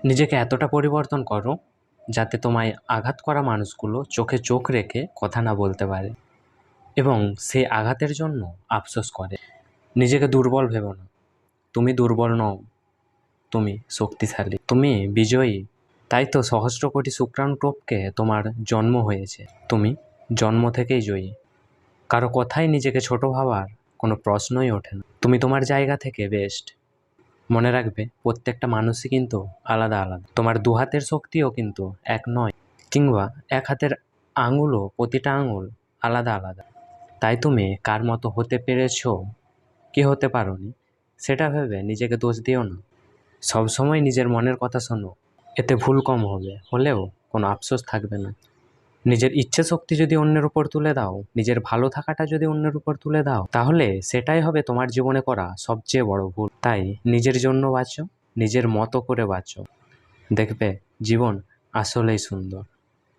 নিজেকে এতটা পরিবর্তন করো যাতে তোমায় আঘাত করা মানুষগুলো চোখে চোখ রেখে কথা না বলতে পারে এবং সেই আঘাতের জন্য আফসোস করে। নিজেকে দুর্বল ভেবো না, তুমি দুর্বল নও, তুমি শক্তিশালী, তুমি বিজয়ী। তাই তো সহস্র কোটি শুক্রাণু টোপকে তোমার জন্ম হয়েছে, তুমি জন্ম থেকেই জয়ী। কারো কথাই নিজেকে ছোট ভাবার কোনো প্রশ্নই ওঠে না। তুমি তোমার জায়গা থেকে বেস্ট। মনে রাখবে, প্রত্যেকটা মানুষই কিন্তু আলাদা আলাদা। তোমার দু হাতের শক্তিও কিন্তু এক নয়, কিংবা এক হাতের আঙুলও, প্রতিটা আঙুল আলাদা আলাদা। তাই তুমি কার মতো হতে পেরেছো, কি হতে পারোনি, সেটা ভেবে নিজেকে দোষ দিও না। সবসময় নিজের মনের কথা শোনো, এতে ভুল কম হবে, হলেও কোনো আফসোস থাকবে না। নিজের ইচ্ছে শক্তি যদি অন্যের উপর তুলে দাও, নিজের ভালো থাকাটা যদি অন্যের উপর তুলে দাও, তাহলে সেটাই হবে তোমার জীবনে করা সবচেয়ে বড় ভুল। তাই নিজের জন্য বাঁচো, নিজের মতো করে বাঁচো, দেখবে জীবন আসলেই সুন্দর।